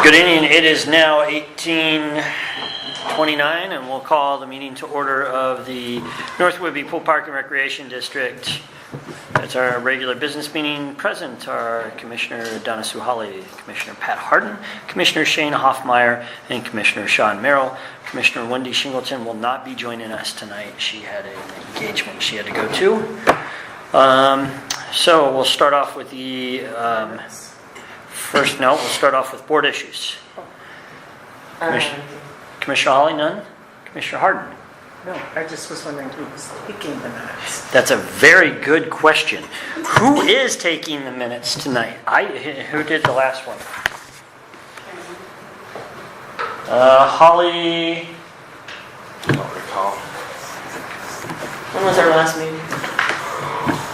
Good evening. It is now 18:29, and we'll call the meeting to order of the North Whidbey Pool Park and Recreation District. It's our regular business meeting. Present are Commissioner Donna Sue Hawley, Commissioner Pat Harden, Commissioner Shane Hoffmeyer, and Commissioner Sean Merrill. Commissioner Wendy Shingleton will not be joining us tonight. She had an engagement she had to go to. So we'll start off with the we'll start off with board issues. Commissioner Hawley, none? Commissioner Harden? No, I just was wondering who was taking the minutes. That's a very good question. Who is taking the minutes tonight? Who did the last one? Holly. I don't recall. When was our last meeting?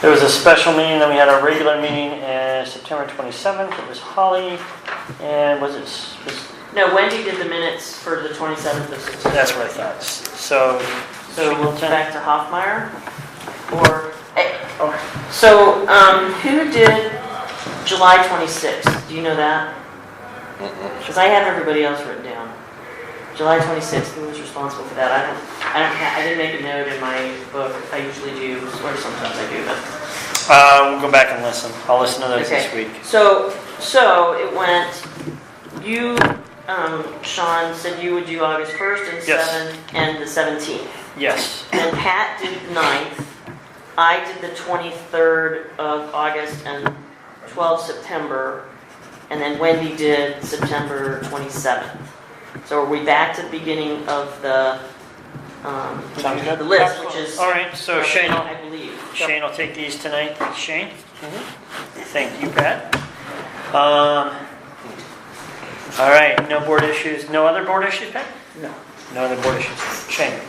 There was a special meeting, then we had our regular meeting September 27th. It was Holly, and No, Wendy did the minutes for the 27th of September. That's what I thought. So we'll back to Hoffmeyer? Or, okay. So, who did July 26th? Do you know that? Because I have everybody else written down. July 26th, who was responsible for that? I didn't make a note in my book. I usually do, or sometimes I do, but. We'll go back and listen. I'll listen to those this week. So it went, you, Sean, said you would do August 1st and 7th and the 17th. Yes. And Pat did 9th. I did the 23rd of August and 12th September. And then Wendy did September 27th. So are we back to the beginning of the list, which is... All right, so Shane, I believe. Shane will take these tonight. Shane? Mm-hmm. Thank you, Pat. All right, no board issues. No other board issues, Pat? No. No other board issues. Shane?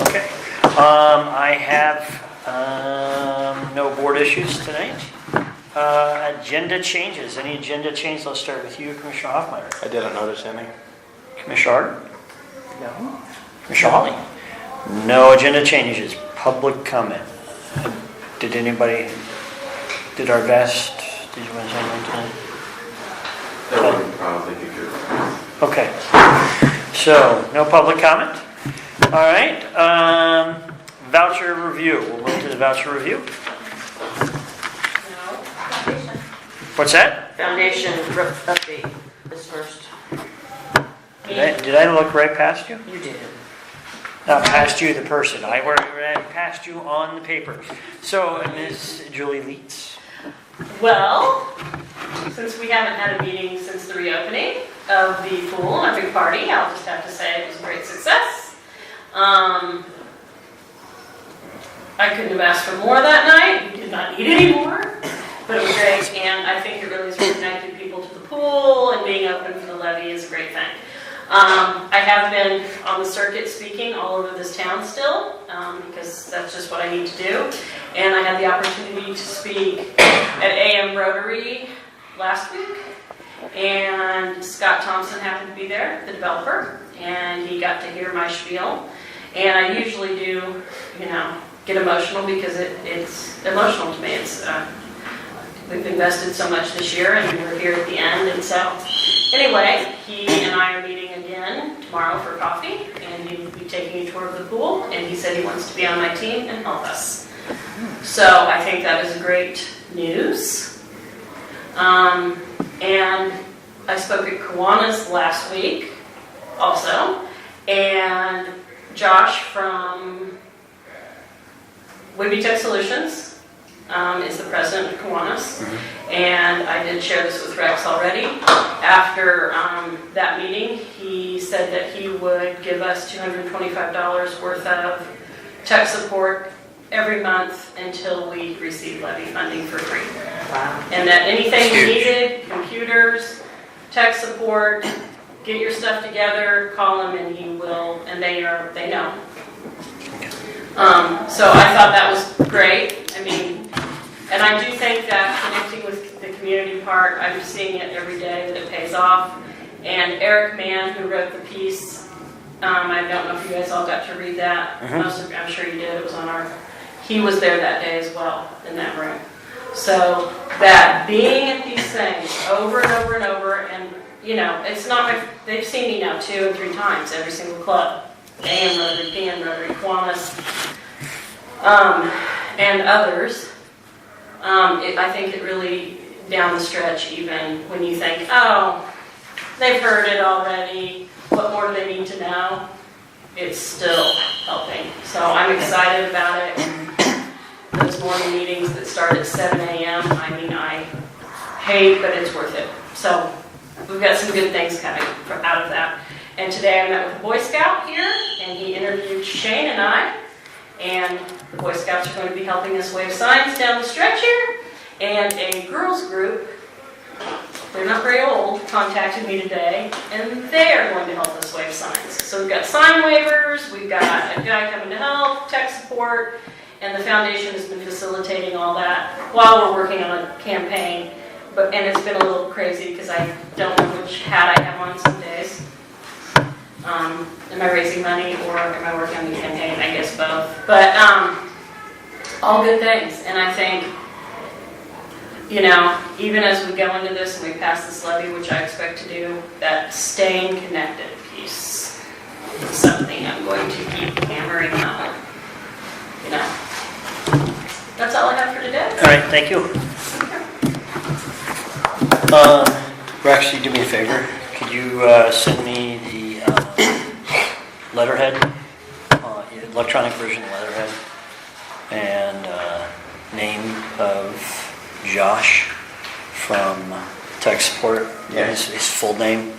Okay. I have no board issues tonight. Agenda changes. Any agenda changes? Let's start with you, Commissioner Hoffmeyer. I didn't notice any. Commissioner Harden? No. Commissioner Hawley? No agenda changes. Public comment. Did our best? Did you want to say anything tonight? Everyone probably be good. Okay. So, no public comment. All right. Voucher review. We'll move to the voucher review. No. Foundation. What's that? Foundation update is first. Did I look right past you? You did. Not past you, the person. I ran past you on the paper. So, Ms. Julie Leitz. Well, since we haven't had a meeting since the reopening of the pool and a big party, I'll just have to say it was a great success. I couldn't have asked for more that night. We did not eat any more, but it was great, and I think it really has connected people to the pool, and being open for the levee is a great thing. I have been on the circuit speaking all over this town still, because that's just what I need to do. And I had the opportunity to speak at AM Rotary last week, and Scott Thompson happened to be there, the developer, and he got to hear my spiel. And I usually do, get emotional because it's emotional to me. We've invested so much this year, and we're here at the end, and so anyway, he and I are meeting again tomorrow for coffee, and he will be taking a tour of the pool, and he said he wants to be on my team and help us. So I think that is great news. And I spoke at Kiwanis last week also, and Josh from Whidbey Tech Solutions is the president of Kiwanis, and I did share this with Rex already. After that meeting, he said that he would give us $225 worth of tech support every month until we receive levy funding for free. Wow. And that anything you needed, computers, tech support, get your stuff together, call him, and he will, and they know. So I thought that was great. And I do think that connecting with the community part, I'm seeing it every day that it pays off. And Eric Mann, who wrote the piece, I don't know if you guys all got to read that. I'm sure you did. It was on he was there that day as well in that room. So that being at these things over and over and over, and it's not they've seen me now 2 and 3 times, every single club. AM Rotary, PM Rotary, Kiwanis, and others. I think it really, down the stretch, even when you think, oh, they've heard it already, what more do they need to know? It's still helping. So I'm excited about it. Those morning meetings that start at 7 a.m., I hate, but it's worth it. So we've got some good things coming out of that. And today I met with a Boy Scout here, and he interviewed Shane and I. And the Boy Scouts are going to be helping us wave signs down the stretch here. And a girls group, they're not very old, contacted me today, and they are going to help us wave signs. So we've got sign waivers, we've got a guy coming to help, tech support, and the foundation has been facilitating all that while we're working on a campaign. And it's been a little crazy because I don't know which hat I have on some days. Am I raising money or am I working on the campaign? I guess both. But all good things. And I think, even as we go into this and we pass this levy, which I expect to do, that staying connected piece is something I'm going to keep hammering on. That's all I have for today. All right, thank you. Actually, do me a favor. Could you send me the letterhead, electronic version letterhead, and name of Josh from tech support, his full name,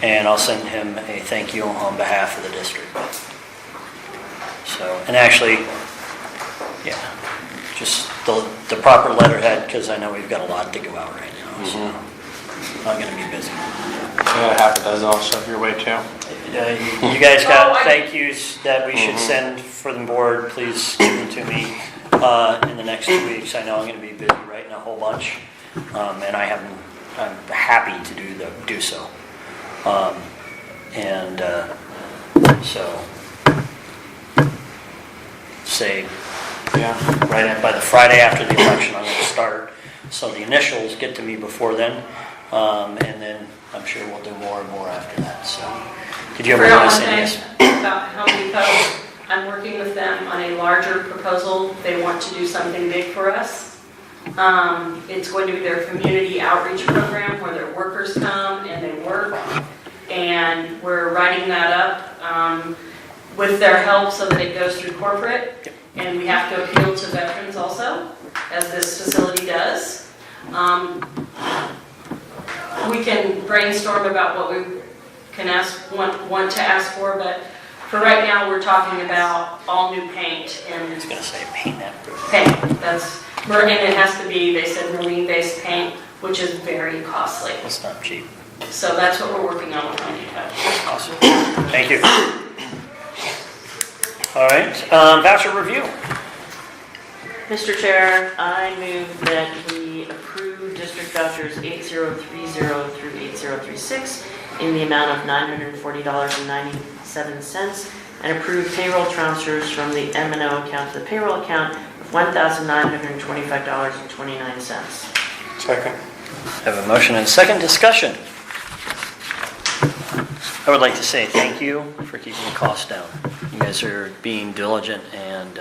and I'll send him a thank you on behalf of the district. So, and actually, just the proper letterhead, because I know we've got a lot to go out right now, so I'm going to be busy. Yeah, half a dozen I'll shove your way too. You guys got thank yous that we should send for the board. Please give them to me in the next 2 weeks. I know I'm going to be busy writing a whole bunch, and I'm happy to do so. So say right by the Friday after the election, I'm going to start. So the initials get to me before then, and then I'm sure we'll do more and more after that. So, could you ever want to say this? About Home Depot, I'm working with them on a larger proposal. They want to do something big for us. It's going to be their community outreach program where their workers come and they work, and we're writing that up with their help so that it goes through corporate. And we have to appeal to veterans also, as this facility does. We can brainstorm about what we can want to ask for, but for right now, we're talking about all new paint and I was going to say paint that. paint. And it has to be, they said, marine-based paint, which is very costly. It's not cheap. So that's what we're working on with Home Depot. Awesome. Thank you. All right, voucher review. Mr. Chair, I move that we approve district vouchers 8030 through 8036 in the amount of $940.97 and approve payroll transfers from the M&O account to the payroll account of $1,925.29. Second. I have a motion and second discussion. I would like to say thank you for keeping the costs down. You guys are being diligent and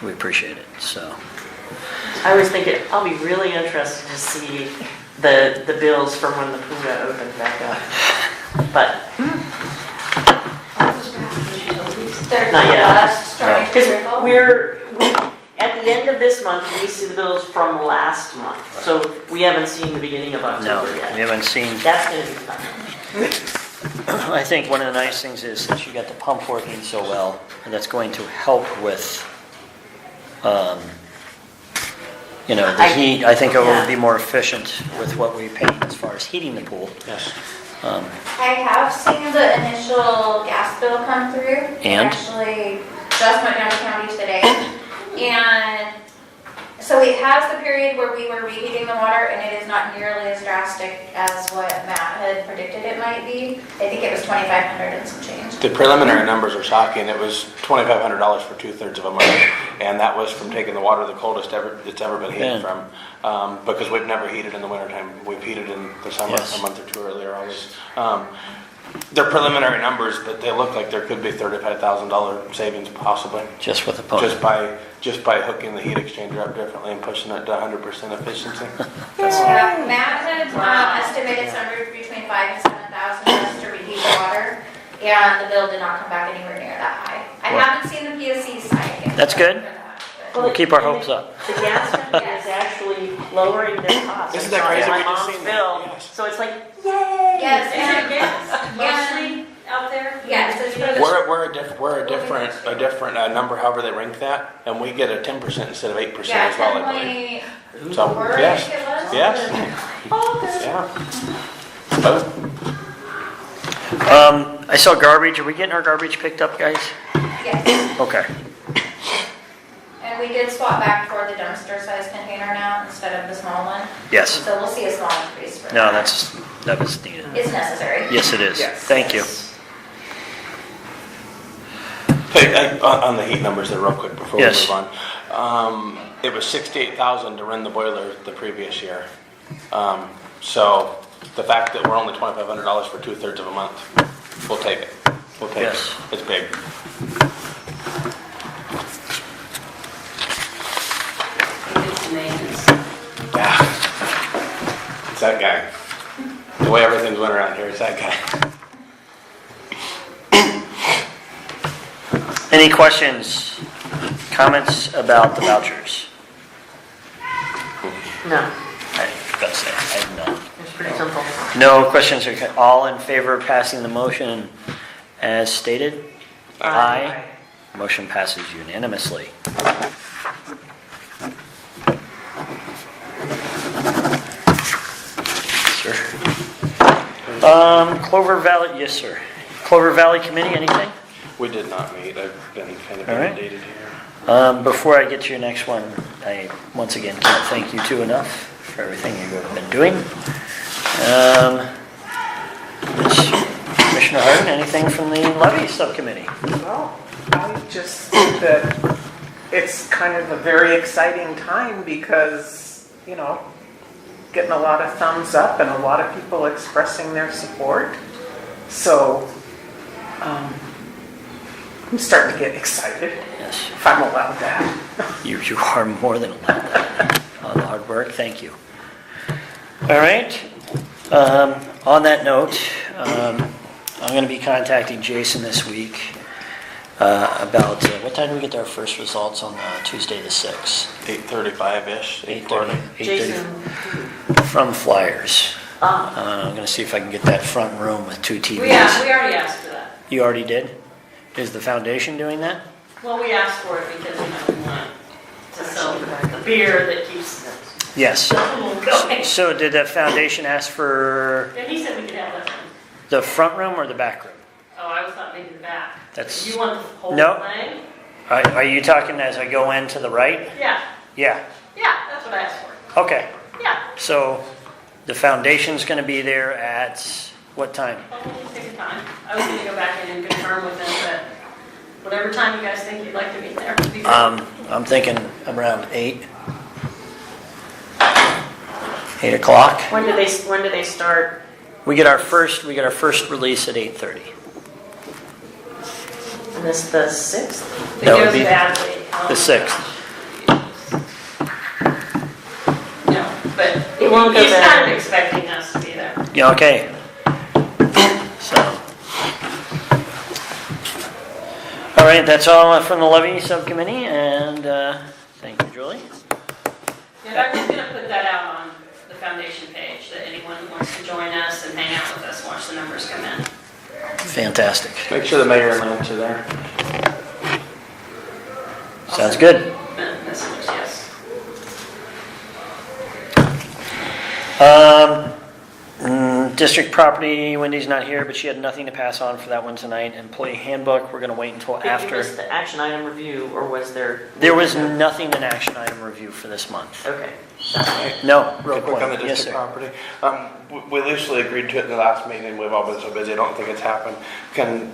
we appreciate it. So I was thinking, I'll be really interested to see the bills from when the pool got opened back up. But not yet. Because we're at the end of this month, we see the bills from last month. So we haven't seen the beginning of October yet. we haven't seen. That's going to be fun. I think one of the nice things is that you got the pump working so well, and that's going to help with, the heat. I think it will be more efficient with what we pay as far as heating the pool. Yes. I have seen the initial gas bill come through. And? Actually, just went down to county today. And So it has the period where we were reheating the water, and it is not nearly as drastic as what Matt had predicted it might be. I think it was 2,500 and some change. The preliminary numbers are shocking. It was $2,500 for 2/3 of a month, and that was from taking the water the coldest it's ever been heated from. Because we've never heated in the wintertime. We've heated in the summer Yes. a month or two earlier always. They're preliminary numbers, but they look like there could be $35,000 savings possibly. Just with the pump. Just by hooking the heat exchanger up differently and pushing it to 100% efficiency. Yeah, Matt had estimated somewhere between 5,000 and 7,000 just to reheat the water, and the bill did not come back anywhere near that high. I Well, haven't seen the PSC side yet. That's good. Well, We'll keep our hopes up. The gas company is actually lowering their costs. Isn't that It's on crazy? My We just mom's seen that, bill, yes. so it's like, yay! Yes, Is and it gas mostly out there? yes, it's for the We're a different number, however they rank that, and we get a 10% instead of 8% yeah, as well, I believe. 10.4, So, I yes, think it was. yes, Oh, good. yeah. I saw garbage. Are we getting our garbage picked up, guys? Yes, Okay. and we did swap back toward the dumpster size container now instead of the small one. Yes. So we'll see a small increase for No, that. that was needed. It's necessary. Yes, it is. Yes. Thank you. Hey, on the heat numbers there real quick before we Yes. move on. It was $68,000 to run the boiler the previous year. So the fact that we're only $2,500 for 2/3 of a month, we'll take it. We'll take Yes. it. It's big. It's maintenance. Yeah. It's that guy. The way everything's went around here, it's that guy. Any questions, comments about the vouchers? No, I gotta say, I have none. it's pretty simple. No questions. All in favor of passing the motion as stated? Aye. Motion passes unanimously. Sir. Clover Valley, yes, sir. Clover Valley Committee, anything? We did not meet. I've been kind of All right. inundated here. Before I get to your next one, I once again can't thank you two enough for everything you've been doing. Commissioner Harden, anything from the levy subcommittee? Well, I just think that it's kind of a very exciting time because, getting a lot of thumbs up and a lot of people expressing their support. So, I'm starting to get excited, Yes, if I'm allowed that. you are more than allowed that. All the hard work, thank you. All right, on that note, I'm going to be contacting Jason this week about, what time do we get our first results on Tuesday the 6th? 8:35-ish, 8:30. 8:40. Jason, From Flyers. ah, I'm going to see if I can get that front room with 2 TVs. We already asked for that. You already did? Is the foundation doing that? Well, we asked for it because we want to sell the beer that keeps Yes. the pool going. So did that foundation ask for And he said we could have that one. the front room or the back room? Oh, I was thought maybe the back. That's, You want the whole No. thing? are you talking as I go in to the right? Yeah, Yeah, that's what I asked for. okay. Yeah. So the foundation's going to be there at what time? Well, we'll take your time. I was gonna go back in and confirm with them, but whatever time you guys think you'd like to meet there. would be good. I'm thinking around 8. 8 o'clock. when do they start? We get our first release at 8:30. And this the 6th? It that would goes be badly. The 6th. No, but It won't go he's kind bad. of expecting us to be there. Yeah, okay. So. All right, that's all from the levy subcommittee, and thank you, Julie. Yeah, I'm just gonna put that out on the foundation page, that anyone who wants to join us and hang out with us, watch the numbers come in. Fantastic. Make sure the mayor and Lance are there. Sounds good. Messages, yes. District property, Wendy's not here, but she had nothing to pass on for that one tonight. Employee handbook, we're going to wait until Did you after. miss the action item review, or was there? There was nothing in action item review for this month. Okay. No, Real good quick on the point. Yes, district sir. property. We loosely agreed to it in the last meeting. We've all been so busy. I don't think it's happened. Can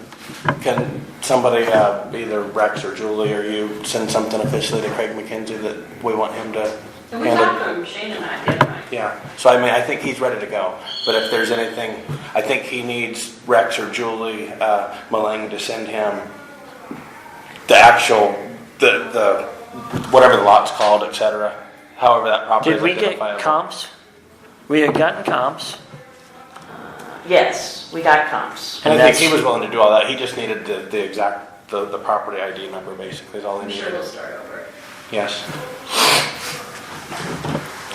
somebody, either Rex or Julie or you, send something officially to Craig McKenzie that we want him to And we handle? talked to him, Shane and I, the other night. Yeah. So I mean, I think he's ready to go. But if there's anything, I think he needs Rex or Julie Malang to send him the actual, the whatever the lot's called, etc. However that property Did is we get identifiable. comps? We had gotten comps. Yes, we got comps. And And I think he that's- was willing to do all that. He just needed the exact, the property ID number basically is all he I'm sure needed. we'll start over. Yes.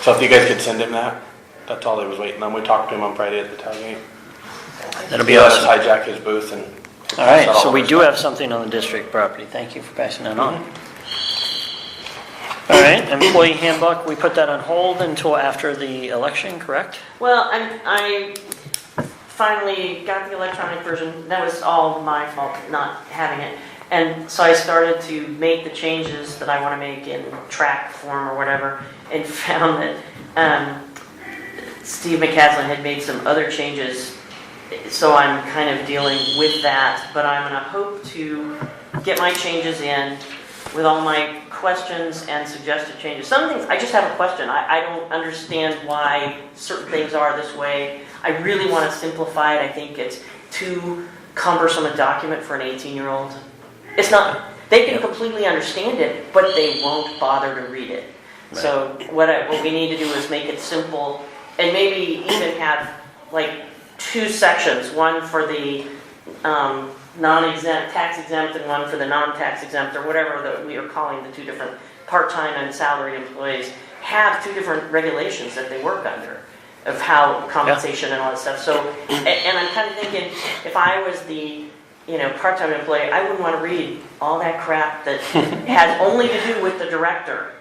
So if you guys could send him that, that's all he was waiting on. We talked to him on Friday at the tailgate. That'll be He let us awesome. hijack his booth and. All right, pass out so we our do stuff. have something on the district property. Thank you for passing that on. All right, employee handbook, we put that on hold until after the election, correct? Well, I finally got the electronic version. That was all my fault, not having it. And so I started to make the changes that I want to make in track form or whatever, and found that Steve McCaslin had made some other changes. So I'm kind of dealing with that, but I'm going to hope to get my changes in with all my questions and suggested changes. Some things, I just have a question. I don't understand why certain things are this way. I really want to simplify it. I think it's too cumbersome a document for an 18-year-old. It's not, they can completely understand it, but they won't bother to read it. Right. So what we need to do is make it simple and maybe even have like 2 sections, one for the non-exempt, tax exempt, and one for the non-tax exempt, or whatever that we are calling the 2 different part-time and salaried employees, have 2 different regulations that they work under of how compensation and all that stuff. So, and I'm kind of thinking, if I was the part-time employee, I wouldn't want to read all that crap that has only to do with the director.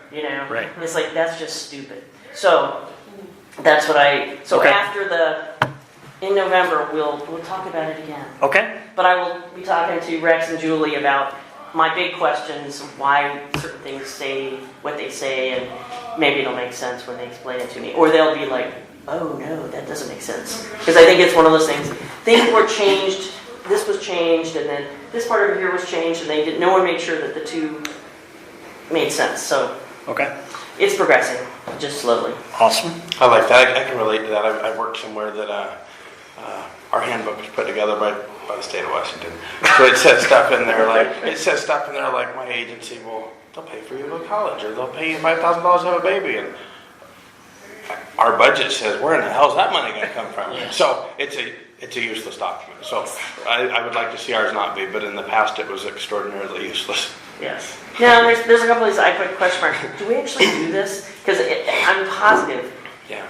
Right. It's like, that's just stupid. So that's what Okay. after in November, we'll talk about it again. Okay, But I will be talking to Rex and Julie about my big questions, why certain things say what they say, and maybe it'll make sense when they explain it to me. Or they'll be like, oh no, that doesn't make sense. Because I think it's one of those things were changed, this was changed, and then this part over here was changed, and no one made sure that the 2 made sense. So okay, it's progressing, just slowly. awesome. I like that. I can relate to that. I worked somewhere that our handbook was put together by the state of Washington. So it says stuff in there like my agency will, they'll pay for you to go to college, or they'll pay you $5,000 to have a baby, and our budget says, where in the hell is that money going to come from? So it's a useless document. So I would like to see ours not be, but in the past it was extraordinarily useless. Yes. Now, there's a couple of these I put question marks. Do we actually do this? Because I'm positive Yeah.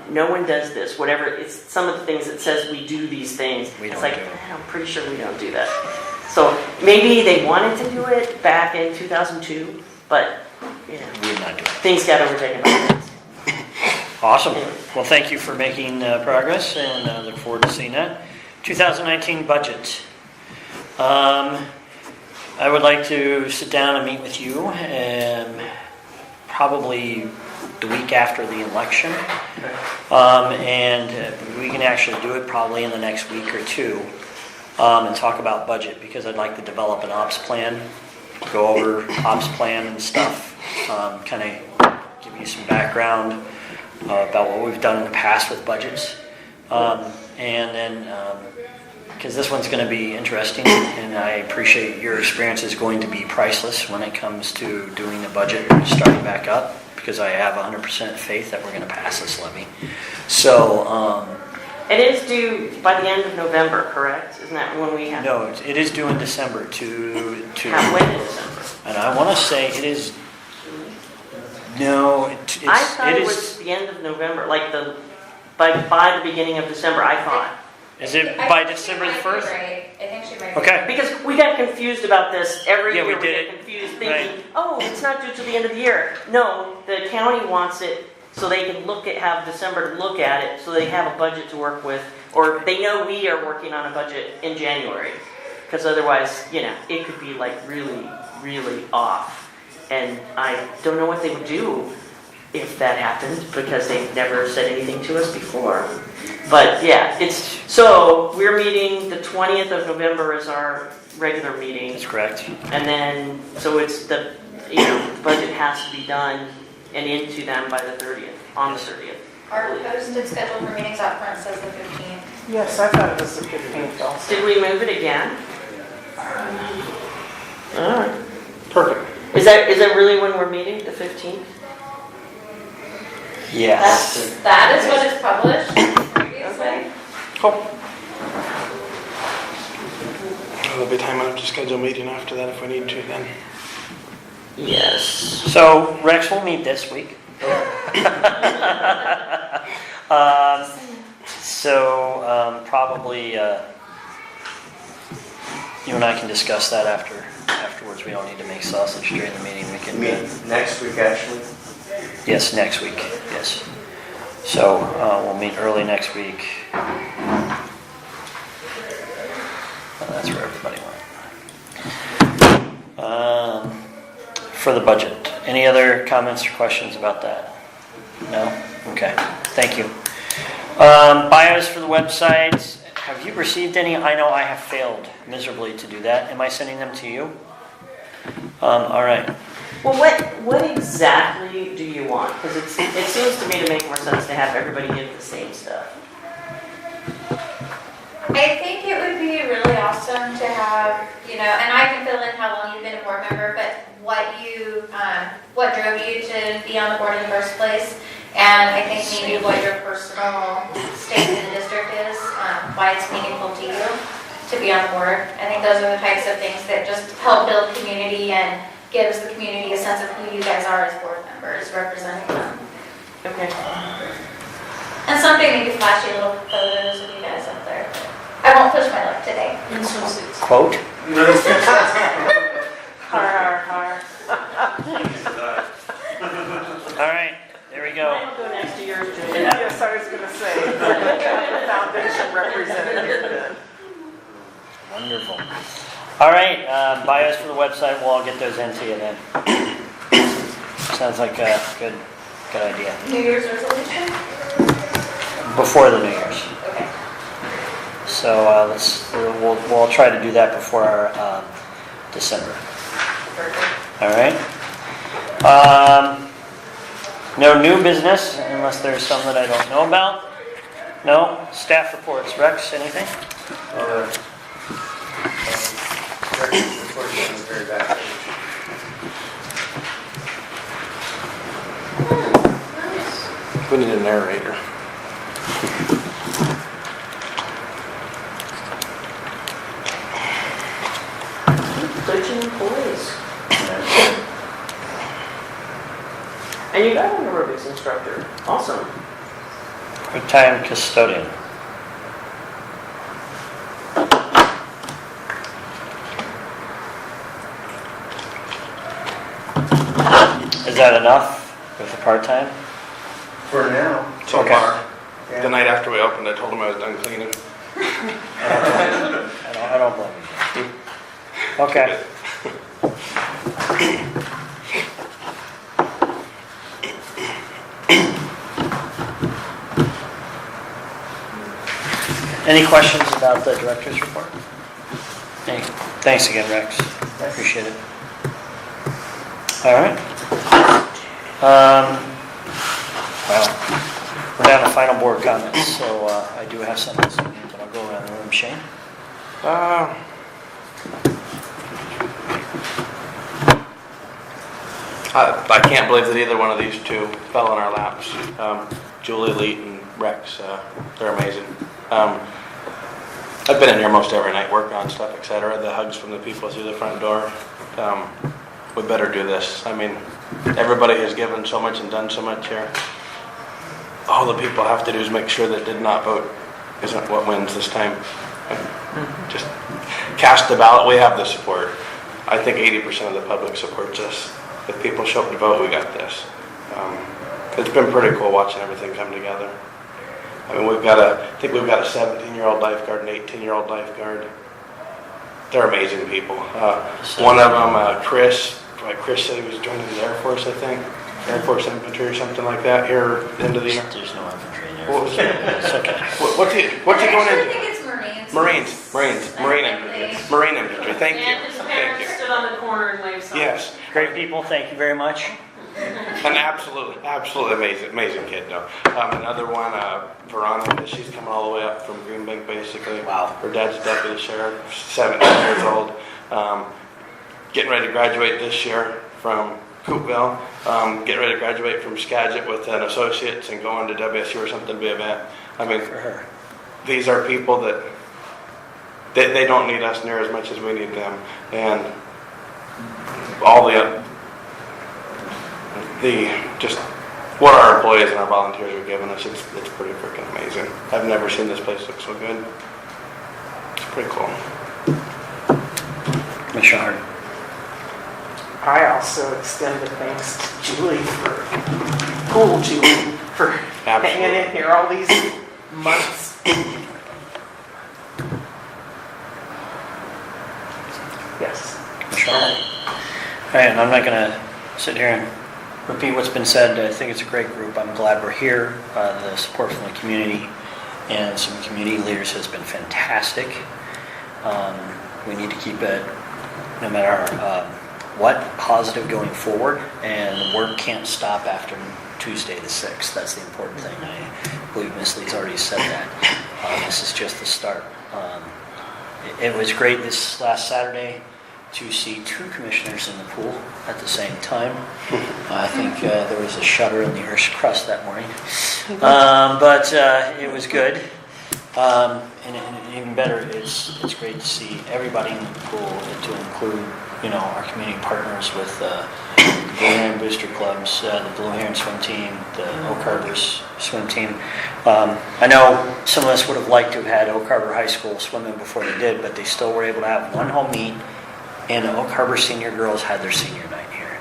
no one does this. Whatever, it's some of the things that says we do these things. We It's don't like, do it. I'm pretty sure we don't do that. So maybe they wanted to do it back in 2002, but We're not doing it. things got overtaken by things. Awesome. Well, thank you for making progress, and look forward to seeing that. 2019 budget. I would like to sit down and meet with you, probably the week after the election. And we can actually do it probably in the next week or 2, and talk about budget, because I'd like to develop an ops plan, go over ops plan and stuff, kind of give you some background about what we've done in the past with budgets. And then, because this one's going to be interesting, and I appreciate your experience is going to be priceless when it comes to doing the budget and starting back up, because I have 100% faith that we're going to pass this levy. So, It is due by the end of November, correct? Isn't that when we have? no, it is due in December When in December? and I want to say it is, no, I thought it was the end of November, like by the beginning of December, I thought. is it I by think she December might the be 1st? right. I think she might be Okay. right. Because we got confused about this every Yeah, year. we We did get it. confused thinking, Right. oh, it's not due till the end of the year. No, the county wants it so they can have December to look at it, so they have a budget to work with, or they know we are working on a budget in January. Because otherwise, it could be like really, really off. And I don't know what they would do if that happened, because they've never said anything to us before. But yeah, so we're meeting the 20th of November is our regular meeting. That's correct. And then, so it's the budget has to be done and into them by the 30th, on the 30th. Our posted schedule for meetings out front says the 15th. Yes, I thought it was the 15th also. Did we move it again? Alright. Perfect. Is that really when we're meeting, the 15th? Yes. That is what is published previously. Cool. There'll be time enough to schedule a meeting after that if we need to then. Yes. So Rex will meet this week. Probably you and I can discuss that afterwards. We don't need to make sausage during the meeting. We can meet next week, actually. Yes, next week. Yes. So we'll meet early next week. That's where everybody went. For the budget, any other comments or questions about that? No? Okay. Thank you. Bios for the website. Have you received any? I know I have failed miserably to do that. Am I sending them to you? All right. Well, what exactly do you want? Because it seems to me to make more sense to have everybody give the same stuff. I think it would be really awesome to have, and I can fill in how long you've been a board member, but what drove you to be on the board in the first place, and I think maybe what your personal stake in the district is, why it's meaningful to you to be on the board. I think those are the types of things that just help build community and gives the community a sense of who you guys are as board members, representing them. Okay. And someday maybe flashy little photos of you guys up there. I won't push my luck today. Quote. Har, har, har. All right. There we go. Mine will go next to yours, Julie. Yes, I was going to say, the foundation represented here then. Wonderful. All right. Bios for the website. We'll all get those into you then. Sounds like a good idea. New Year's resolution? Before the New Year's. Okay. So we'll try to do that before our December. Perfect. All right. No new business unless there's some that I don't know about. No staff reports. Rex, anything? Very back. We need a narrator. Coaching employees. And you got an aerobics instructor. Awesome. Retired custodian. Is that enough with the part-time? For now. So Okay. far. Yeah. The night after we opened, I told him I was done cleaning. I don't blame you. Okay. Any questions about the director's report? Thanks again, Rex. Appreciate it. All right. Well, we're down to final board comments, so I do have something this evening, but I'll go around the room. Shane? I can't believe that either one of these two fell in our laps. Julie, Leet, and Rex, they're amazing. I've been in here most every night working on stuff, etc. The hugs from the people through the front door. We better do this. I mean, everybody has given so much and done so much here. All the people have to do is make sure that did not vote isn't what wins this time. Just cast the ballot. We have the support. I think 80% of the public supports us. If people show up to vote, we got this. it's been pretty cool watching everything come together. I mean, I think we've got a 17-year-old lifeguard and 18-year-old lifeguard. They're amazing people. One of them, Chris said he was joining the Air Force, I think. Air Force Infantry or something like that here at the end of the year. There's no infantry in there. What was it? It's okay. What's he going I into? think it's Marines. Marine infantry. Marine infantry. Thank you. And his Thank parents you. stood on the corner and waved signs. Yes. Great people, thank you very much. An absolutely amazing kid, though. Another one, Veronica, she's coming all the way up from Green Bank, basically. Wow. Her dad's a deputy sheriff, 17 years old. Getting ready to graduate this year from Coopville. Getting ready to graduate from Skagit with an associate's and going to WSU or something to be a vet. I mean, For her. these are people that they don't need us near as much as we need them. And all just what our employees and our volunteers are giving us, it's pretty freaking amazing. I've never seen this place look so good. It's pretty cool. Commissioner Hart. I also extend the thanks to Julie for hanging in here all these months. Yes. Commissioner Hart. All right, and I'm not going to sit here and repeat what's been said. I think it's a great group. I'm glad we're here. The support from the community and some community leaders has been fantastic. We need to keep it, no matter what, positive going forward, and the work can't stop after Tuesday the 6th. That's the important thing. I believe Ms. Lee's already said that. This is just the start. It was great this last Saturday to see 2 commissioners in the pool at the same time. I think there was a shudder in the earth's crust that morning. But it was good. And even better, it's great to see everybody in the pool, and to include, our community partners with the Blue Heron Booster Clubs, the Blue Heron Swim Team, the Oak Harbor's swim team. I know some of us would have liked to have had Oak Harbor High School swimming before they did, but they still were able to have one home meet, and Oak Harbor senior girls had their senior night here.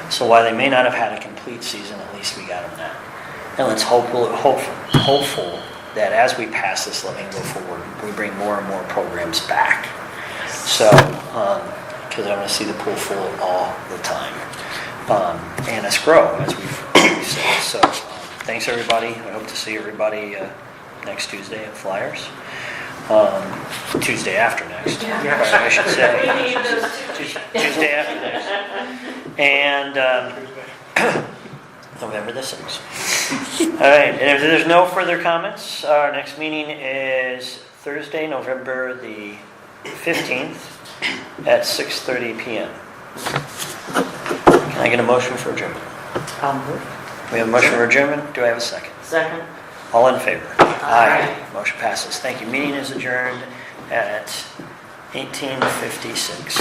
So while they may not have had a complete season, at least we got them that. And let's hopeful that as we pass this levy and go forward, we bring more and more programs back. So, because I want to see the pool full all the time. And us grow, as we've said. So, thanks everybody. I hope to see everybody next Tuesday at Flyers. Tuesday after next, I should say. We need those Tuesday after next. And November the 6th. All right, and if there's no further comments, our next meeting is Thursday, November the 15th at 6:30 p.m. Can I get a motion for adjournment? We have a motion for adjournment. Do I have a second? Second. All in favor? Aye. Motion passes. Thank you. Meeting is adjourned at 18:56.